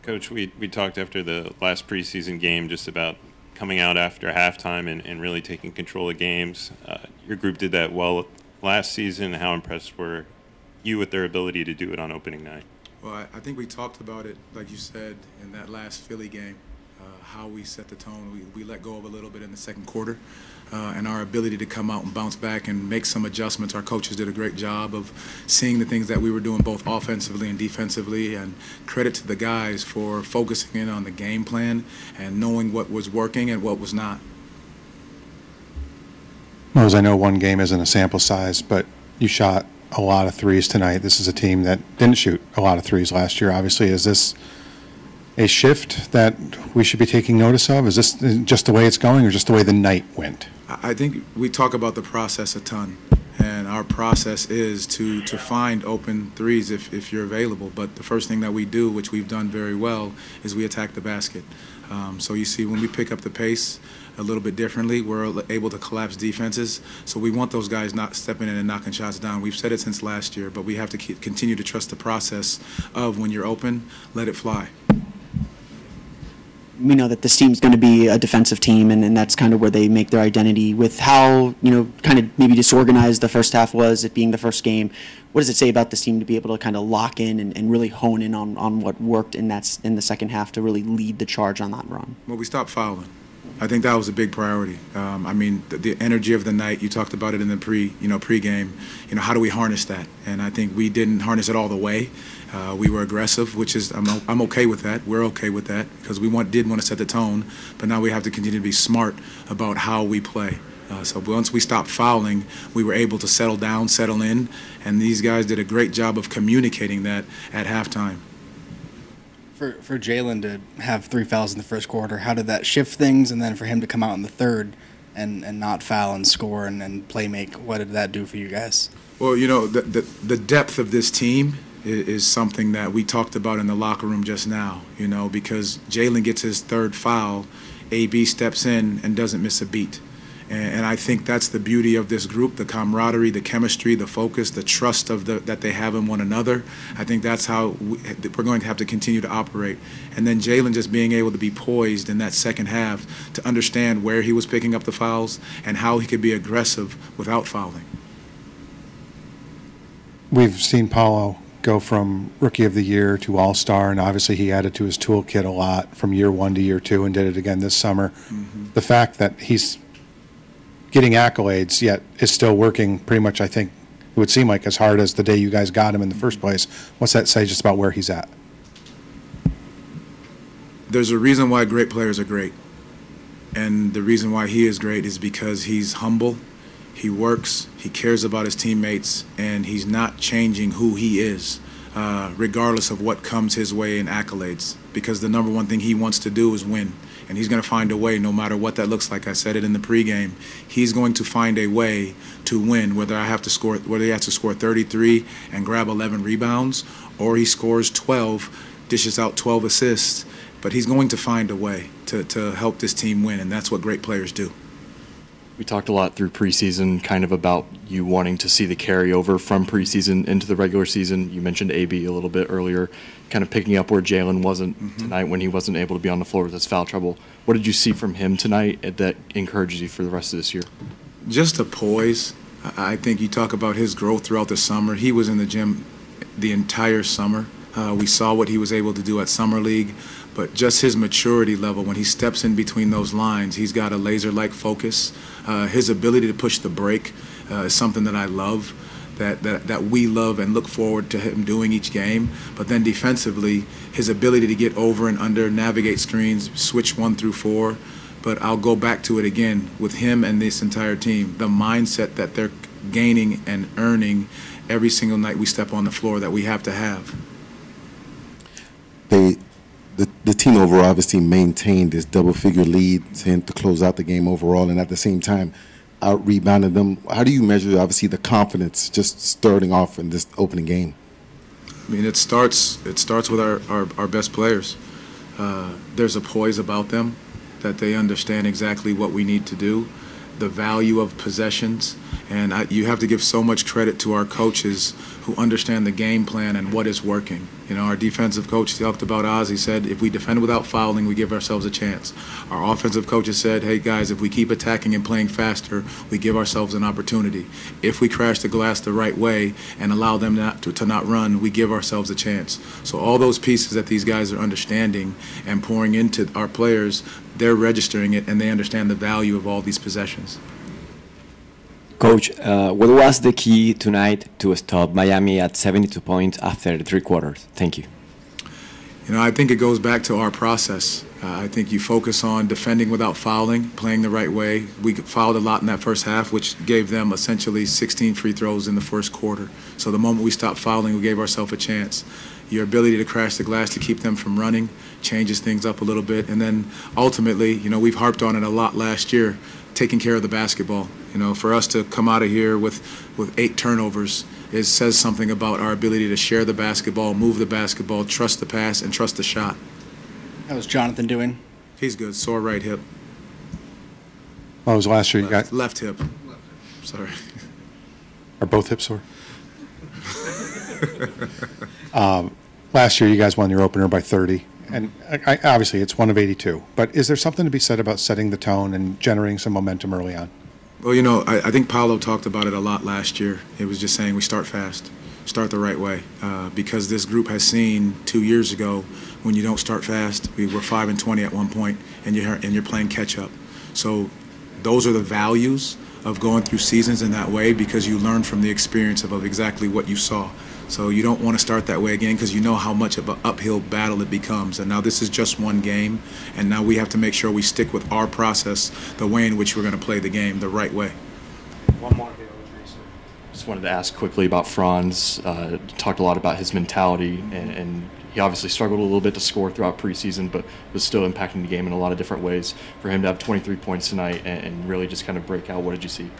Coach, we talked after the last preseason game just about coming out after halftime and really taking control of games. Your group did that well last season. How impressed were you with their ability to do it on opening night? Well, I think we talked about it, like you said, in that last Philly game, how we set the tone. We let go of a little bit in the second quarter, and our ability to come out and bounce back and make some adjustments. Our coaches did a great job of seeing the things that we were doing both offensively and defensively, and credit to the guys for focusing in on the game plan and knowing what was working and what was not. Mose, I know one game isn't a sample size, but you shot a lot of threes tonight. This is a team that didn't shoot a lot of threes last year. Obviously, is this a shift that we should be taking notice of? Is this just the way it's going or just the way the night went? I think we talk about the process a ton, and our process is to find open threes if you're available. But the first thing that we do, which we've done very well, is we attack the basket. So you see when we pick up the pace a little bit differently, we're able to collapse defenses. So we want those guys not stepping in and knocking shots down. We've said it since last year, but we have to continue to trust the process of when you're open, let it fly. We know that this team's going to be a defensive team, and that's kind of where they make their identity. With how, kind of maybe disorganized the first half was, it being the first game, what does it say about this team to be able to kind of lock in and really hone in on what worked in the second half to really lead the charge on that run? Well, we stopped fouling. I think that was a big priority. I mean, the energy of the night, you talked about it in the pregame. How do we harness that? And I think we didn't harness it all the way. We were aggressive, which is I'm okay with that. We're okay with that because we did want to set the tone, but now we have to continue to be smart about how we play. So once we stopped fouling, we were able to settle down, settle in, and these guys did a great job of communicating that at halftime. For Jalen to have 3 fouls in the first quarter, how did that shift things? And then for him to come out in the third and not foul and score and play make, what did that do for you guys? Well, the depth of this team is something that we talked about in the locker room just now, because Jalen gets his third foul, AB steps in and doesn't miss a beat. And I think that's the beauty of this group, the camaraderie, the chemistry, the focus, the trust that they have in one another. I think that's how we're going to have to continue to operate. And then Jalen just being able to be poised in that second half to understand where he was picking up the fouls and how he could be aggressive without fouling. We've seen Paolo go from Rookie of the Year to All-Star, and obviously he added to his toolkit a lot from year 1 to year 2 and did it again this summer. Mm-hmm. The fact that he's getting accolades, yet is still working pretty much, I think, it would seem like as hard as the day you guys got him in the first place. What's that say just about where he's at? There's a reason why great players are great. And the reason why he is great is because he's humble, he works, he cares about his teammates, and he's not changing who he is, regardless of what comes his way in accolades. Because the number one thing he wants to do is win. And he's going to find a way, no matter what that looks like. I said it in the pregame. He's going to find a way to win, whether he has to score 33 and grab 11 rebounds, or he scores 12, dishes out 12 assists. But he's going to find a way to help this team win, and that's what great players do. We talked a lot through preseason kind of about you wanting to see the carryover from preseason into the regular season. You mentioned AB a little bit earlier, kind of picking up where Jalen wasn't tonight when he wasn't able to be on the floor with his foul trouble. What did you see from him tonight that encourages you for the rest of this year? Just a poise. I think you talk about his growth throughout the summer. He was in the gym the entire summer. We saw what he was able to do at Summer League. But just his maturity level, when he steps in between those lines, he's got a laser-like focus. His ability to push the break is something that I love, that we love and look forward to him doing each game. But then defensively, his ability to get over and under, navigate screens, switch 1 through 4. But I'll go back to it again with him and this entire team, the mindset that they're gaining and earning every single night we step on the floor that we have to have. The team overall obviously maintained this double-figure lead to close out the game overall, and at the same time out-rebounded them. How do you measure, obviously, the confidence just starting off in this opening game? I mean, it starts with our best players. There's a poise about them that they understand exactly what we need to do, the value of possessions, and you have to give so much credit to our coaches who understand the game plan and what is working. You know, our defensive coach talked about Oz. He said, if we defend without fouling, we give ourselves a chance. Our offensive coaches said, hey, guys, if we keep attacking and playing faster, we give ourselves an opportunity. If we crash the glass the right way and allow them to not run, we give ourselves a chance. So all those pieces that these guys are understanding and pouring into our players, they're registering it, and they understand the value of all these possessions. Coach, what was the key tonight to stop Miami at 72 points after 3 quarters? Thank you. You know, I think it goes back to our process. I think you focus on defending without fouling, playing the right way. We fouled a lot in that first half, which gave them essentially 16 free throws in the first quarter. So the moment we stopped fouling, we gave ourselves a chance. Your ability to crash the glass to keep them from running changes things up a little bit. And then ultimately, you know, we've harped on it a lot last year, taking care of the basketball. You know, for us to come out of here with 8 turnovers, it says something about our ability to share the basketball, move the basketball, trust the pass, and trust the shot. How's Jonathan doing? He's good. Sore right hip. Oh, it was last year you got? Left hip. Sorry. Are both hips sore? Last year you guys won your opener by 30. And obviously it's one of 82. But is there something to be said about setting the tone and generating some momentum early on? Well, you know, I think Paolo talked about it a lot last year. It was just saying we start fast, start the right way, because this group has seen 2 years ago when you don't start fast. We were 5-20 at one point, and you're playing catch up. So those are the values of going through seasons in that way, because you learn from the experience of exactly what you saw. So you don't want to start that way again, because you know how much of an uphill battle it becomes. And now this is just one game, and now we have to make sure we stick with our process, the way in which we're going to play the game the right way. One more. Just wanted to ask quickly about Franz. Talked a lot about his mentality, and he obviously struggled a little bit to score throughout preseason, but was still impacting the game in a lot of different ways. For him to have 23 points tonight and really just kind of break out, what did you see?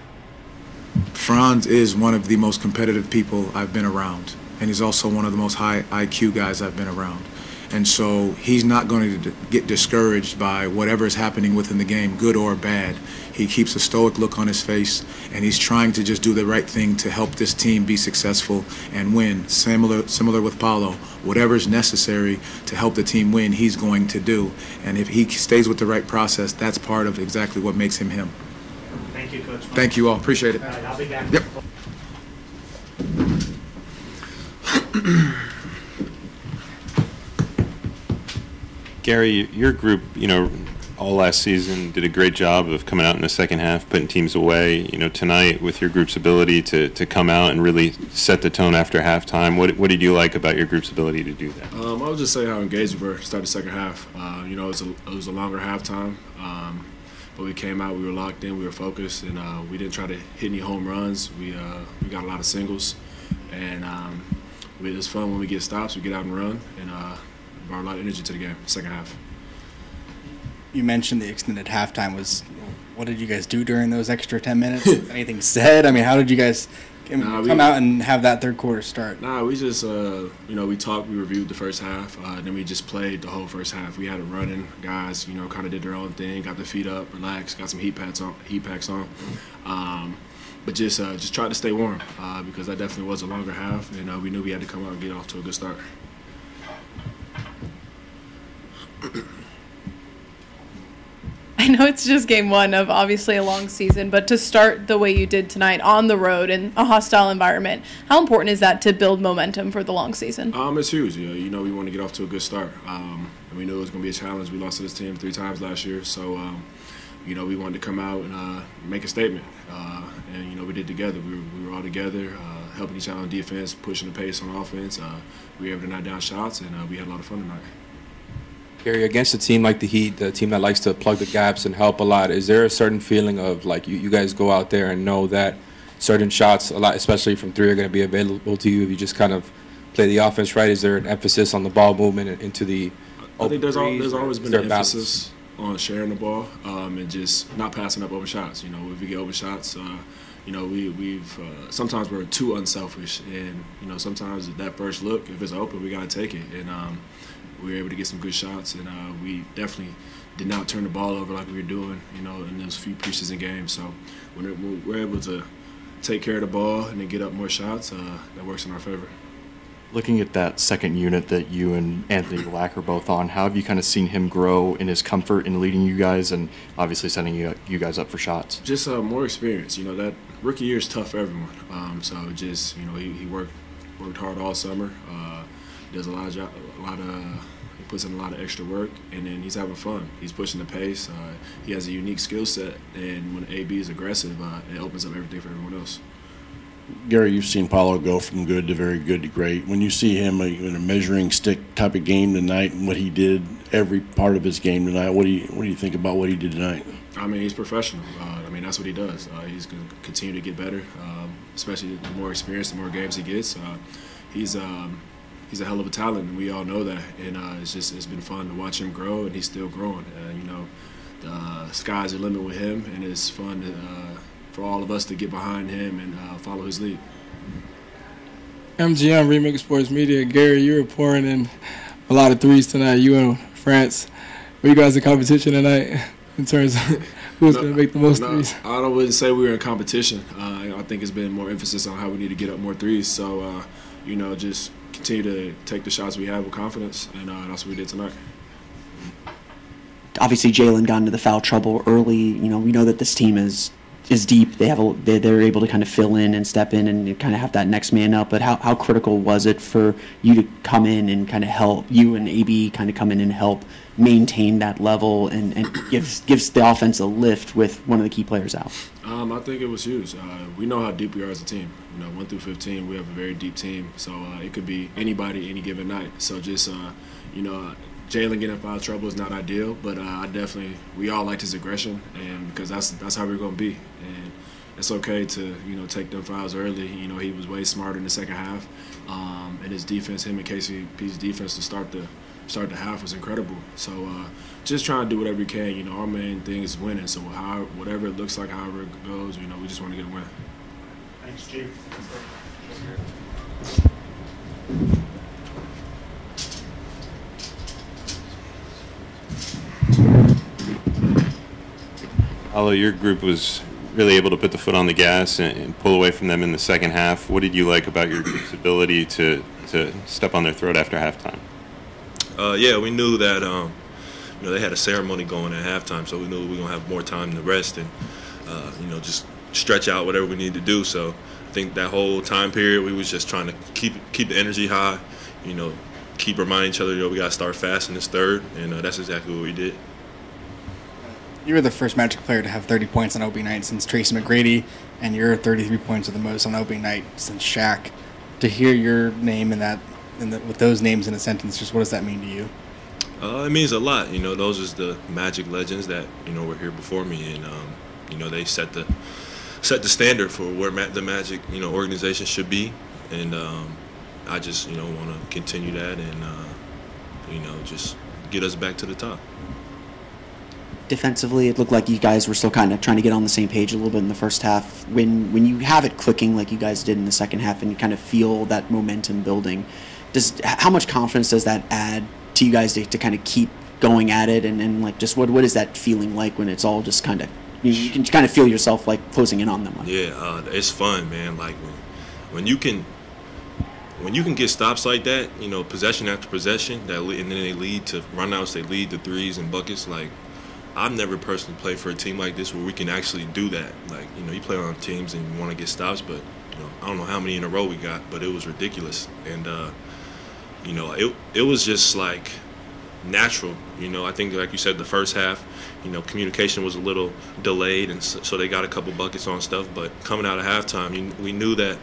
Franz is one of the most competitive people I've been around, and he's also one of the most high IQ guys I've been around. And so he's not going to get discouraged by whatever is happening within the game, good or bad. He keeps a stoic look on his face, and he's trying to just do the right thing to help this team be successful and win. Similar with Paolo. Whatever is necessary to help the team win, he's going to do. And if he stays with the right process, that's part of exactly what makes him him. Thank you, Coach. Thank you all. Appreciate it. All right, I'll be back. Yep. Gary, your group, you know, all last season did a great job of coming out in the second half, putting teams away. You know, tonight with your group's ability to come out and really set the tone after halftime, what did you like about your group's ability to do that? I would just say how engaged we were to start the second half. You know, it was a longer halftime, but we came out, we were locked in, we were focused, and we didn't try to hit any home runs. We got a lot of singles, and it was fun when we get stops, we get out and run, and brought a lot of energy to the game, second half. You mentioned the extended halftime. What did you guys do during those extra 10 minutes? Anything said? I mean, how did you guys come out and have that third quarter start? Nah, we just, you know, we talked, we reviewed the first half, then we just played the whole first half. We had it running. Guys, you know, kind of did their own thing, got their feet up, relaxed, got some heat packs on. But just tried to stay warm because that definitely was a longer half, and we knew we had to come out and get off to a good start. I know it's just game one of obviously a long season, but to start the way you did tonight on the road in a hostile environment, how important is that to build momentum for the long season? It's huge. You know, we want to get off to a good start. And we knew it was going to be a challenge. We lost to this team 3 times last year, so you know, we wanted to come out and make a statement. And you know, we did together. We were all together, helping each other on defense, pushing the pace on offense. We were able to knock down shots, and we had a lot of fun tonight. Gary, against a team like the Heat, the team that likes to plug the gaps and help a lot, is there a certain feeling of like you guys go out there and know that certain shots, a lot, especially from 3, are going to be available to you if you just kind of play the offense right? Is there an emphasis on the ball movement and into the I think there's always been an emphasis on sharing the ball and just not passing up open shots. You know, if we get open shots, you know, we've sometimes we're too unselfish, and you know, sometimes that first look, if it's open, we got to take it. And we were able to get some good shots, and we definitely did not turn the ball over like we were doing, you know, in those few preseason games. So when we're able to take care of the ball and then get up more shots, that works in our favor. Looking at that second unit that you and Anthony Black are both on, how have you kind of seen him grow in his comfort in leading you guys and obviously setting you guys up for shots? Just more experience. You know, that rookie year is tough for everyone. So just, you know, he worked hard all summer. He does he puts in a lot of extra work, and then he's having fun. He's pushing the pace. He has a unique skill set, and when AB is aggressive, it opens up everything for everyone else. Gary, you've seen Paolo go from good to very good to great. When you see him in a measuring stick type of game tonight and what he did every part of his game tonight, what do you think about what he did tonight? I mean, he's professional. I mean, that's what he does. He's going to continue to get better, especially the more experience, the more games he gets. He's a hell of a talent, and we all know that. And it's been fun to watch him grow, and he's still growing. You know, the sky's the limit with him, and it's fun for all of us to get behind him and follow his lead. MGM, Remix Sports Media. Gary, you were pouring in a lot of threes tonight. You and France. Were you guys in competition tonight in terms of who's going to make the most threes? I wouldn't say we were in competition. I think it's been more emphasis on how we need to get up more threes. So, you know, just continue to take the shots we have with confidence, and that's what we did tonight. Obviously, Jalen got into the foul trouble early. You know, we know that this team is deep. They're able to kind of fill in and step in and kind of have that next man up. But how critical was it for you to come in and kind of help you and AB kind of come in and help maintain that level and gives the offense a lift with one of the key players out? I think it was huge. We know how deep we are as a team. You know, 1 through 15, we have a very deep team. So it could be anybody any given night. So just you know, Jalen getting in foul trouble is not ideal, but we all liked his aggression, and because that's how we're going to be. And it's okay to, you know, take them fouls early. You know, he was way smarter in the second half, and his defense, him and KCP's defense to start the half was incredible. So just trying to do whatever we can. You know, our main thing is winning. So whatever it looks like, however it goes, you know, we just want to get a win. Thanks, Chief. Paolo, your group was really able to put the foot on the gas and pull away from them in the second half. What did you like about your group's ability to step on their throat after halftime? Yeah, we knew that you know, they had a ceremony going at halftime, so we knew we were going to have more time to rest and you know, just stretch out whatever we needed to do. So I think that whole time period we was just trying to keep the energy high, you know, keep reminding each other, you know, we got to start fast in this third, and that's exactly what we did. You were the first Magic player to have 30 points on opening night since Tracy McGrady, and you're 33 points or the most on opening night since Shaq. To hear your name with those names in a sentence, just what does that mean to you? It means a lot. You know, those are the Magic legends that, you know, were here before me, and you know, they set the standard for where the Magic, you know, organization should be, and I just, you know, want to continue that and you know, just get us back to the top. Defensively, it looked like you guys were still kind of trying to get on the same page a little bit in the first half. When you have it clicking like you guys did in the second half and you kind of feel that momentum building, how much confidence does that add to you guys to kind of keep going at it? And like, just what is that feeling like when it's all just kind of, you can kind of feel yourself like closing in on them? Yeah, it's fun, man. Like when you can get stops like that, you know, possession after possession, and then they lead to runouts, they lead to threes and buckets. Like, I've never personally played for a team like this where we can actually do that. Like, you know, you play on teams and you want to get stops, but, you know, I don't know how many in a row we got, but it was ridiculous. And, you know, it was just, like, natural. You know, I think, like you said, the first half, you know, communication was a little delayed, and so they got a couple buckets on stuff. But coming out of halftime, we knew that,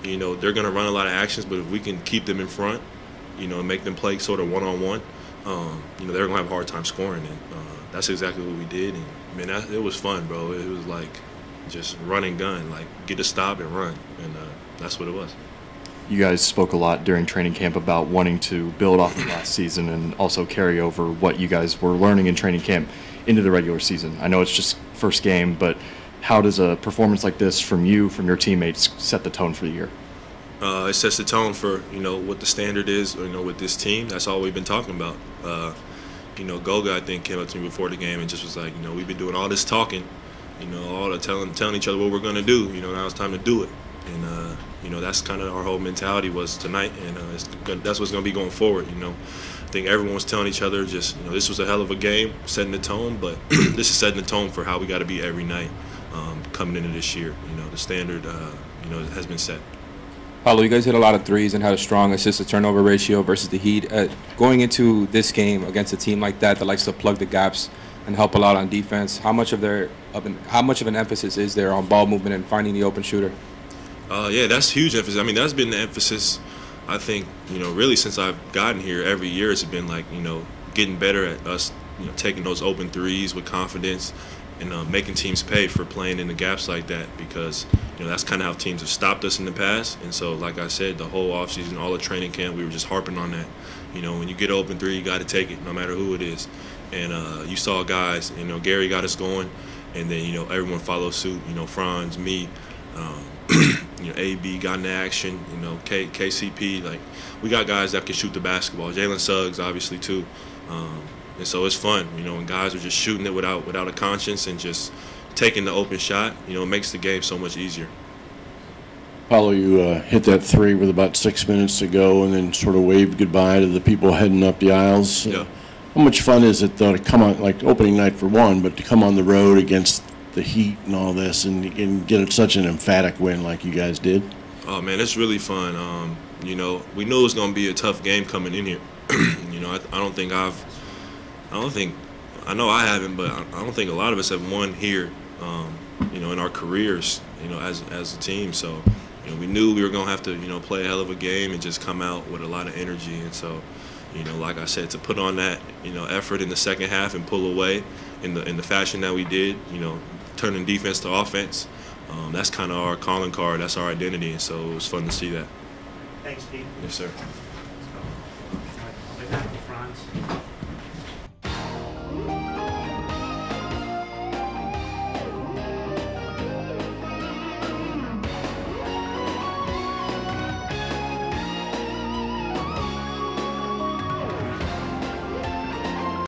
you know, they're going to run a lot of actions, but if we can keep them in front, you know, and make them play sort of one-on-one, you know, they're going to have a hard time scoring. And that's exactly what we did. And, man, it was fun, bro. It was like just run and gun, like get a stop and run. And that's what it was. You guys spoke a lot during training camp about wanting to build off of last season and also carry over what you guys were learning in training camp into the regular season. I know it's just first game, but how does a performance like this from your teammates set the tone for the year? It sets the tone for, you know, what the standard is, you know, with this team. That's all we've been talking about. You know, Goga, I think, came up to me before the game and just was like, you know, we've been doing all this talking, You know, all the telling each other what we're going to do. You know, now it's time to do it. And, you know, that's kind of our whole mentality was tonight. And that's what's going to be going forward, you know. I think everyone was telling each other just, you know, this was a hell of a game, setting the tone. But this is setting the tone for how we got to be every night coming into this year. You know, the standard, you know, has been set. Paolo, you guys hit a lot of threes and had a strong assist-to-turnover ratio versus the Heat. Going into this game against a team like that likes to plug the gaps and help a lot on defense, how much of an emphasis is there on ball movement and finding the open shooter? Yeah, that's huge emphasis. I mean, that's been the emphasis, I think, you know, really since I've gotten here. Every year it's been like, you know, getting better at us, you know, taking those open threes with confidence and making teams pay for playing in the gaps like that, because, you know, that's kind of how teams have stopped us in the past. And so, like I said, the whole offseason, all the training camp, we were just harping on that. You know, when you get an open three, you got to take it, no matter who it is. And you saw guys, you know, Gary got us going, and then, you know, everyone followed suit. You know, Franz, me, you know, AB got into action. You know, KCP, like, we got guys that can shoot the basketball. Jalen Suggs, obviously, too. And so it's fun, you know, when guys are just shooting it without a conscience and just taking the open shot. You know, it makes the game so much easier. Paolo, you hit that three with about 6 minutes to go and then sort of waved goodbye to the people heading up the aisles. Yeah. How much fun is it, though, to come on, like opening night for one, but to come on the road against the Heat and all this and get such an emphatic win like you guys did? Oh, man, it's really fun. You know, we knew it was going to be a tough game coming in here. You know, I know I haven't, but I don't think a lot of us have won here, you know, in our careers, you know, as a team. So, you know, we knew we were going to have to, you know, play a hell of a game and just come out with a lot of energy. And so, you know, like I said, to put on that, you know, effort in the second half and pull away in the fashion that we did, you know, turning defense to offense, that's kind of our calling card. That's our identity. And so it was fun to see that. Thanks, Steve. Yes, sir. Let's go. Franz.